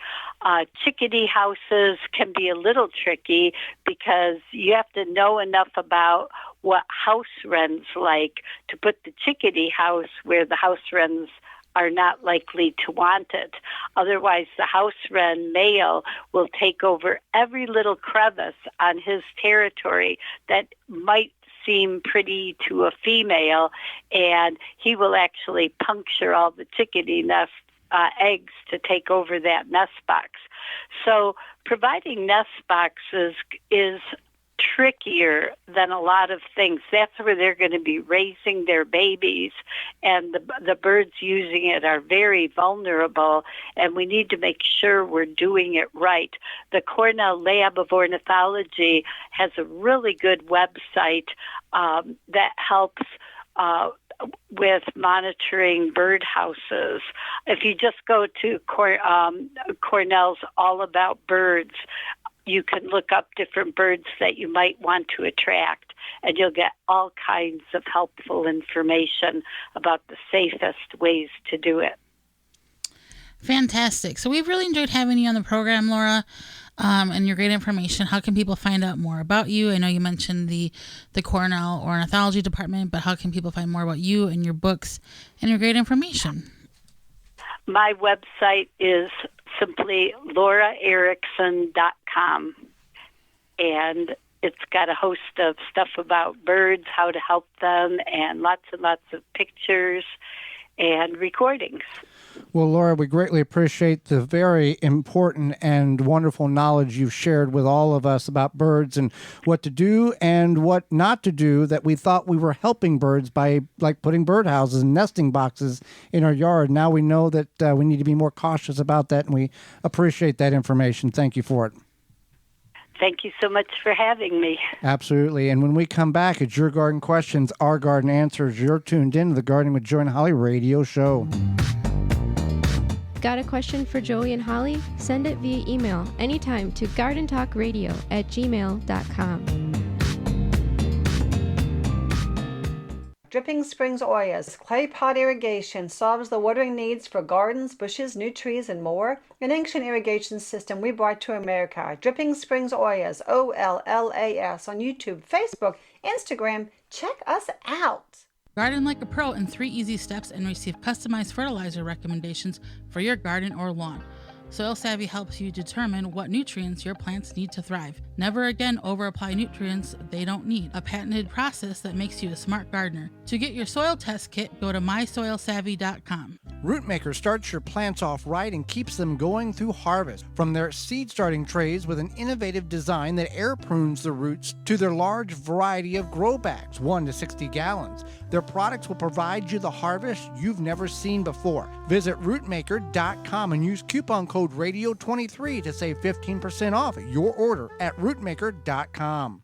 Chickadee houses can be a little tricky because you have to know enough about what house wrens like to put the chickadee house where the house wrens are not likely to want it. Otherwise, the house wren male will take over every little crevice on his territory that might seem pretty to a female, and he will actually puncture all the chickadee nest eggs to take over that nest box. So providing nest boxes is trickier than a lot of things. That's where they're going to be raising their babies, and the birds using it are very vulnerable, and we need to make sure we're doing it right. The Cornell Lab of Ornithology has a really good website that helps with monitoring bird houses. If you just go to Cornell's All About Birds, you can look up different birds that you might want to attract, and you'll get all kinds of helpful information about the safest ways to do it. Fantastic. So we've really enjoyed having you on the program, Laura, and your great information. How can people find out more about you? I know you mentioned the Cornell Ornithology Department, but how can people find more about you and your books and your great information? My website is simply lauraerickson.com, and it's got a host of stuff about birds, how to help them, and lots of pictures and recordings. Well, Laura, we greatly appreciate the very important and wonderful knowledge you've shared with all of us about birds and what to do and what not to do, that we thought we were helping birds by like putting birdhouses and nesting boxes in our yard. Now we know that we need to be more cautious about that, and we appreciate that information. Thank you for it. Thank you so much for having me. Absolutely. And when we come back, it's Your Garden Questions, Our Garden Answers. You're tuned in to the Gardening with Joy and Holly radio show. Got a question for Joey and Holly? Send it via email anytime to gardentalkradio@gmail.com. Dripping Springs Oyas clay pot irrigation solves the watering needs for gardens, bushes, new trees, and more. An ancient irrigation system we brought to America. Dripping Springs Oyas, OLLAS, on YouTube, Facebook, Instagram. Check us out. Garden like a pro in 3 easy steps and receive customized fertilizer recommendations for your garden or lawn. Soil Savvy helps you determine what nutrients your plants need to thrive. Never again over-apply nutrients they don't need. A patented process that makes you a smart gardener. To get your soil test kit, go to mysoilsavvy.com. Rootmaker starts your plants off right and keeps them going through harvest. From their seed starting trays with an innovative design that air prunes the roots to their large variety of grow bags, 1 to 60 gallons. Their products will provide you the harvest you've never seen before. Visit rootmaker.com and use coupon code RADIO23 to save 15% off your order at rootmaker.com.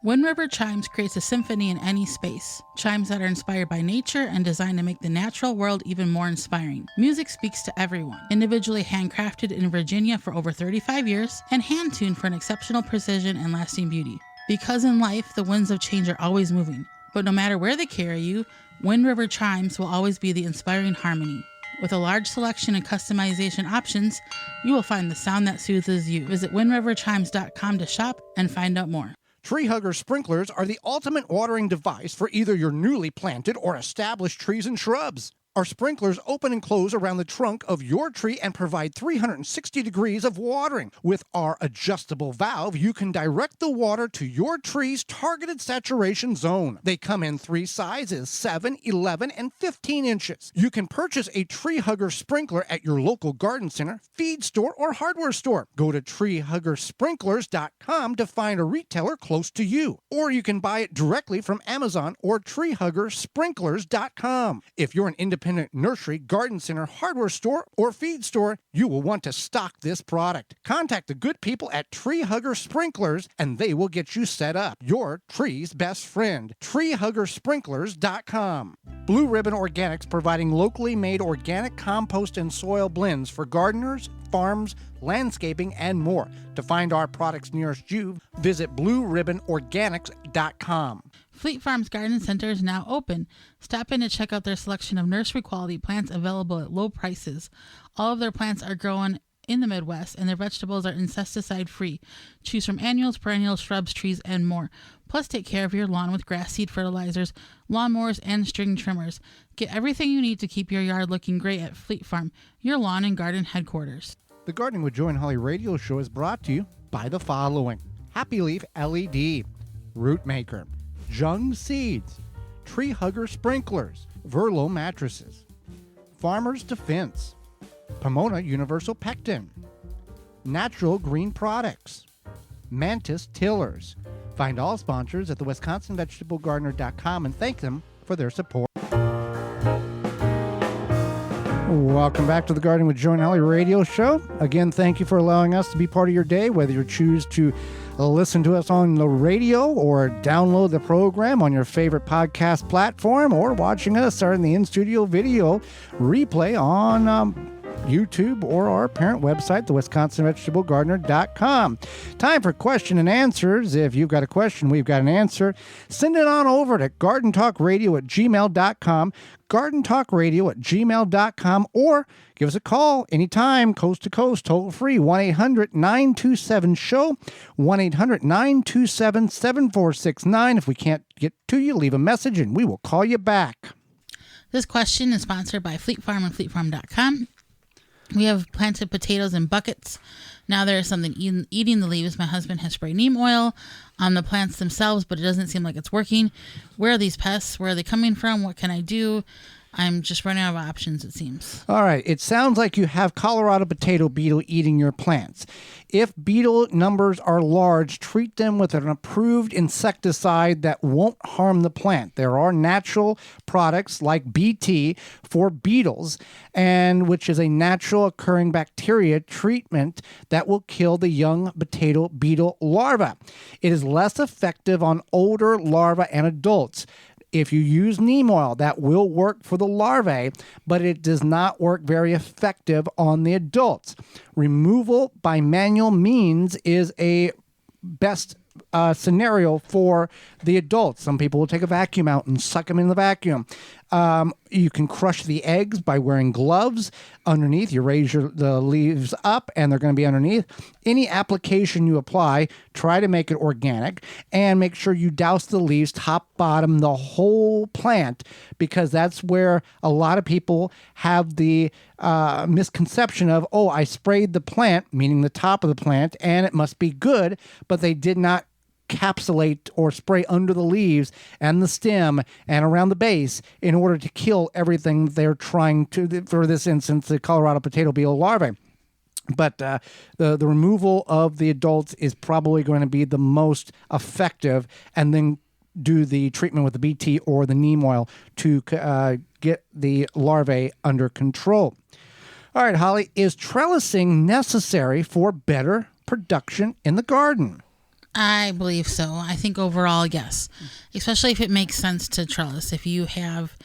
Wind River Chimes creates a symphony in any space. Chimes that are inspired by nature and designed to make the natural world even more inspiring. Music speaks to everyone. Individually handcrafted in Virginia for over 35 years and hand-tuned for an exceptional precision and lasting beauty. Because in life, the winds of change are always moving. But no matter where they carry you, Wind River Chimes will always be the inspiring harmony. With a large selection and customization options, you will find the sound that soothes you. Visit windriverchimes.com to shop and find out more. Tree Hugger sprinklers are the ultimate watering device for either your newly planted or established trees and shrubs. Our sprinklers open and close around the trunk of your tree and provide 360 degrees of watering. With our adjustable valve, you can direct the water to your tree's targeted saturation zone. They come in 3 sizes, 7, 11, and 15 inches. You can purchase a Tree Hugger sprinkler at your local garden center, feed store, or hardware store. Go to treehuggersprinklers.com to find a retailer close to you. Or you can buy it directly from Amazon or treehuggersprinklers.com. If you're an independent nursery, garden center, hardware store, or feed store, you will want to stock this product. Contact the good people at Tree Hugger Sprinklers and they will get you set up. Your tree's best friend. treehuggersprinklers.com. Blue Ribbon Organics, providing locally made organic compost and soil blends for gardeners, farms, landscaping, and more. To find our products nearest you, visit blueribbonorganics.com. Fleet Farm's Garden Center is now open. Stop in to check out their selection of nursery quality plants available at low prices. All of their plants are grown in the Midwest, and their vegetables are insecticide free. Choose from annuals, perennials, shrubs, trees, and more. Plus, take care of your lawn with grass seed fertilizers, lawnmowers, and string trimmers. Get everything you need to keep your yard looking great at Fleet Farm, your lawn and garden headquarters. The Gardening with Joe and Holly radio show is brought to you by the following: Happy Leaf LED, Root Maker, Jung Seeds, Tree Hugger Sprinklers, Verlo Mattresses, Farmer's Defense, Pomona Universal Pectin, Natural Green Products, Mantis Tillers. Find all sponsors at the WisconsinVegetableGardener.com and thank them for their support. Welcome back to the Gardening with Joe and Holly radio show. Again, thank you for allowing us to be part of your day, whether you choose to listen to us on the radio or download the program on your favorite podcast platform or watching us in the in-studio video replay on YouTube or our parent website, the WisconsinVegetableGardener.com. Time for question and answers. If you've got a question, we've got an answer. Send it on over to gardentalkradio@gmail.com, gardentalkradio@gmail.com, or give us a call anytime, coast to coast, toll free, 1-800-927-SHOW, 1-800-927-7469. If we can't get to you, leave a message and we will call you back. This question is sponsored by Fleet Farm and FleetFarm.com. We have planted potatoes in buckets. Now there's something eating the leaves. My husband has sprayed neem oil on the plants themselves, but it doesn't seem like it's working. Where are these pests? Where are they coming from? What can I do? I'm just running out of options, it seems. All right. It sounds like you have Colorado potato beetle eating your plants. If beetle numbers are large, treat them with an approved insecticide that won't harm the plant. There are natural products like BT for beetles, and which is a natural occurring bacteria treatment that will kill the young potato beetle larva. It is less effective on older larvae and adults. If you use neem oil, that will work for the larvae, but it does not work very effective on the adults. Removal by manual means is a best scenario for the adults. Some people will take a vacuum out and suck them in the vacuum. You can crush the eggs by wearing gloves underneath. You raise the leaves up and they're going to be underneath. Any application you apply, try to make it organic and make sure you douse the leaves top, bottom, the whole plant, because that's where a lot of people have the misconception of, oh, I sprayed the plant, meaning the top of the plant, and it must be good, but they did not capsulate or spray under the leaves and the stem and around the base in order to kill everything they're trying to, for this instance, the Colorado potato beetle larvae. But the removal of the adults is probably going to be the most effective, and then do the treatment with the BT or the neem oil to get the larvae under control. All right, Holly, is trellising necessary for better production in the garden? I believe so. I think overall, yes, especially if it makes sense to trellis. If you have,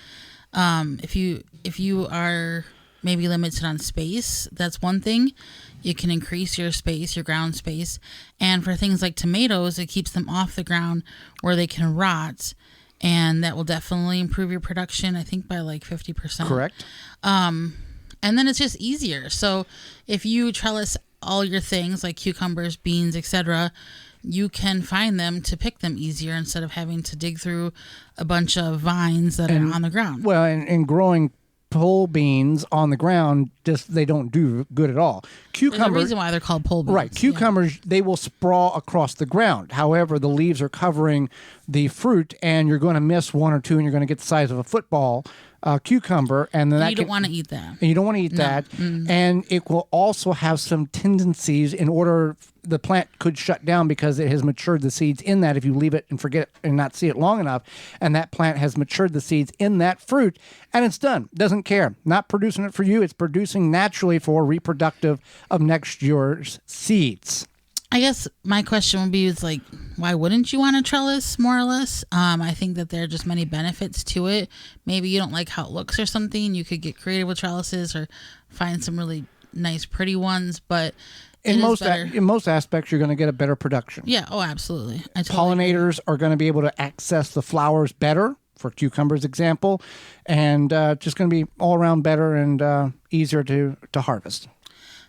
if you are maybe limited on space, that's one thing. You can increase your space, your ground space, and for things like tomatoes, it keeps them off the ground where they can rot, and that will definitely improve your production. I think by like 50%. Correct. And then it's just easier. So if you trellis all your things like cucumbers, beans, etc., you can find them to pick them easier instead of having to dig through a bunch of vines that are on the ground. Well, and growing pole beans on the ground, they don't do good at all. There's a reason why they're called pole beans. Right. Cucumbers, they will sprawl across the ground. However, the leaves are covering the fruit, and you're going to miss one or two, and you're going to get the size of a football cucumber. And then you don't want to eat that. And you don't want to eat that. And it will also have some tendencies in order the plant could shut down because it has matured the seeds in that if you leave it and forget and not see it long enough. And that plant has matured the seeds in that fruit, and it's done. Doesn't care. Not producing it for you. It's producing naturally for reproductive of next year's seeds. I guess my question would be is like, why wouldn't you want a trellis, more or less? I think that there are just many benefits to it. Maybe you don't like how it looks or something. You could get creative with trellises or find some really nice, pretty ones. But in most aspects, you're going to get a better production. Yeah. Oh, absolutely. Pollinators are going to be able to access the flowers better, for cucumbers example, and just going to be all around better and easier to harvest.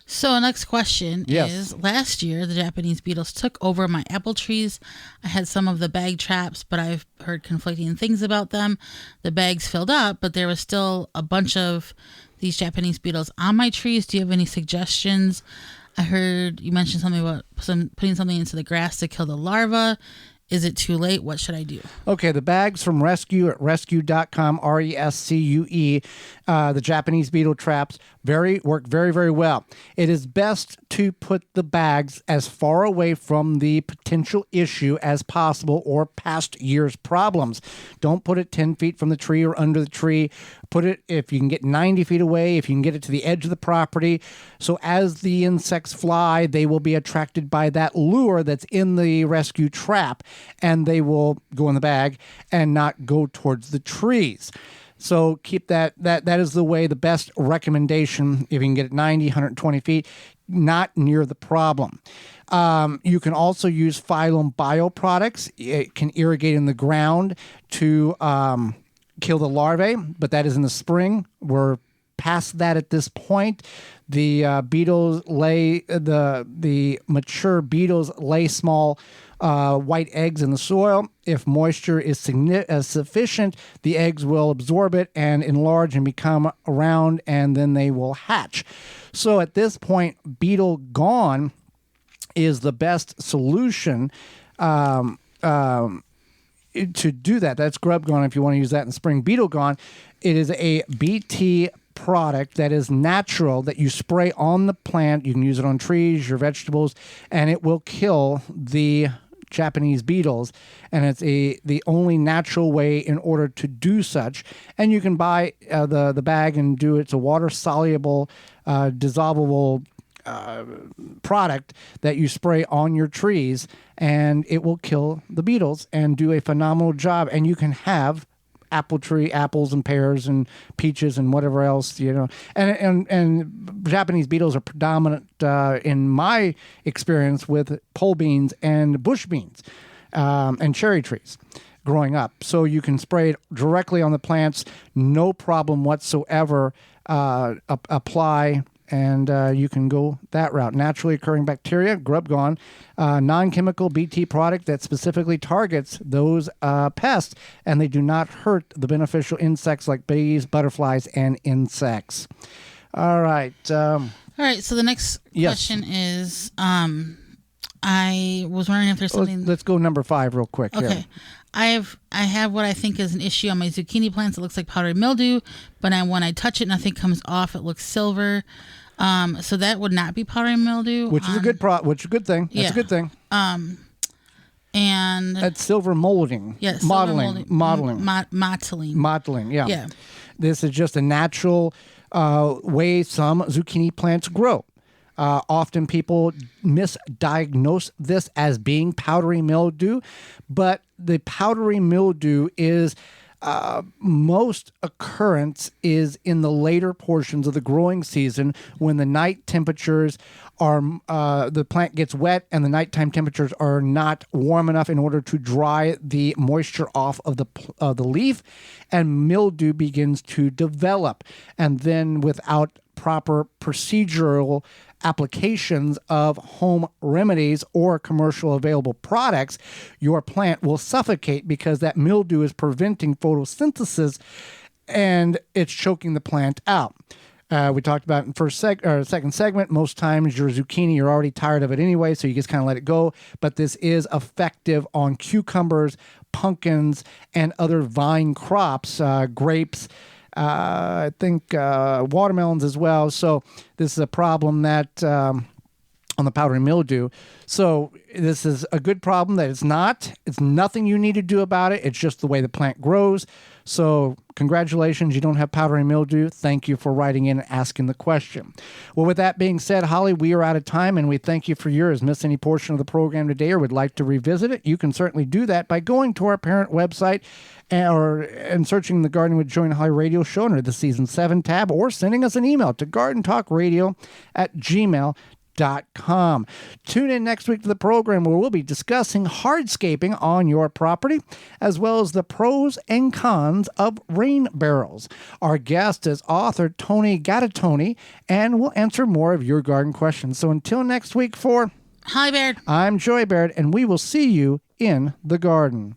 So next question is, last year the Japanese beetles took over my apple trees. I had some of the bag traps, but I've heard conflicting things about them. The bags filled up, but there was still a bunch of these Japanese beetles on my trees. Do you have any suggestions? I heard you mentioned something about putting something into the grass to kill the larva. Is it too late? What should I do? Okay, the bags from Rescue at rescue.com, RESCUE, the Japanese beetle traps, work very, very well. It is best to put the bags as far away from the potential issue as possible or past year's problems. Don't put it 10 feet from the tree or under the tree. Put it, if you can get 90 feet away, if you can get it to the edge of the property. So as the insects fly, they will be attracted by that lure that's in the rescue trap, and they will go in the bag and not go towards the trees. So keep that is the best recommendation. If you can get it 90, 120 feet, not near the problem. You can also use phylum bio products. It can irrigate in the ground to kill the larvae, but that is in the spring. We're past that at this point. The beetles lay, the mature beetles lay small white eggs in the soil. If moisture is sufficient, the eggs will absorb it and enlarge and become round, and then they will hatch. So at this point, Beetle Gone is the best solution to do that. That's Grub Gone if you want to use that in spring. Beetle Gone, it is a BT product that is natural that you spray on the plant. You can use it on trees, your vegetables, and it will kill the Japanese beetles, and it's the only natural way in order to do such. And you can buy the bag and do it. It's a water soluble, dissolvable product that you spray on your trees, and it will kill the beetles and do a phenomenal job. And you can have apples and pears and peaches and whatever else, and Japanese beetles are predominant in my experience with pole beans and bush beans and cherry trees growing up. So you can spray it directly on the plants, no problem whatsoever. Apply, and you can go that route. Naturally occurring bacteria, Grub Gone, non-chemical BT product that specifically targets those pests, and they do not hurt the beneficial insects like bees, butterflies, and insects. All right. So the next question is, I was wondering if there's something. Let's go number 5 real quick. Okay. Here. I have what I think is an issue on my zucchini plants. It looks like powdery mildew, but when I touch it, nothing comes off. It looks silver. So that would not be powdery mildew, which is a good thing. That's a good thing. And that's silver molding. Yes, mottling. Mottling. Yeah. Yeah. This is just a natural way some zucchini plants grow. Often people misdiagnose this as being powdery mildew, but the powdery mildew is most occurrence is in the later portions of the growing season when the night temperatures are the plant gets wet and the nighttime temperatures are not warm enough in order to dry the moisture off of the leaf, and mildew begins to develop. And then without proper procedural applications of home remedies or commercial available products, your plant will suffocate because that mildew is preventing photosynthesis and it's choking the plant out. We talked about in second segment, most times your zucchini, you're already tired of it anyway, so you just kind of let it go. But this is effective on cucumbers, pumpkins, and other vine crops, grapes, I think watermelons as well. So this is a problem that on the powdery mildew. So this is a good problem that it's nothing you need to do about it. It's just the way the plant grows. So congratulations, you don't have powdery mildew. Thank you for writing in and asking the question. Well, with that being said, Holly, we are out of time, and we thank you for yours. Miss any portion of the program today or would like to revisit it, you can certainly do that by going to our parent website and searching the Gardening with Joy and Holly radio show under the Season 7 tab, or sending us an email to gardentalkradio@gmail.com. Tune in next week to the program where we'll be discussing hardscaping on your property, as well as the pros and cons of rain barrels. Our guest is author Tony Gatatoni, and we'll answer more of your garden questions. So until next week, for Holly Baird, I'm Joy Baird, and we will see you in the garden.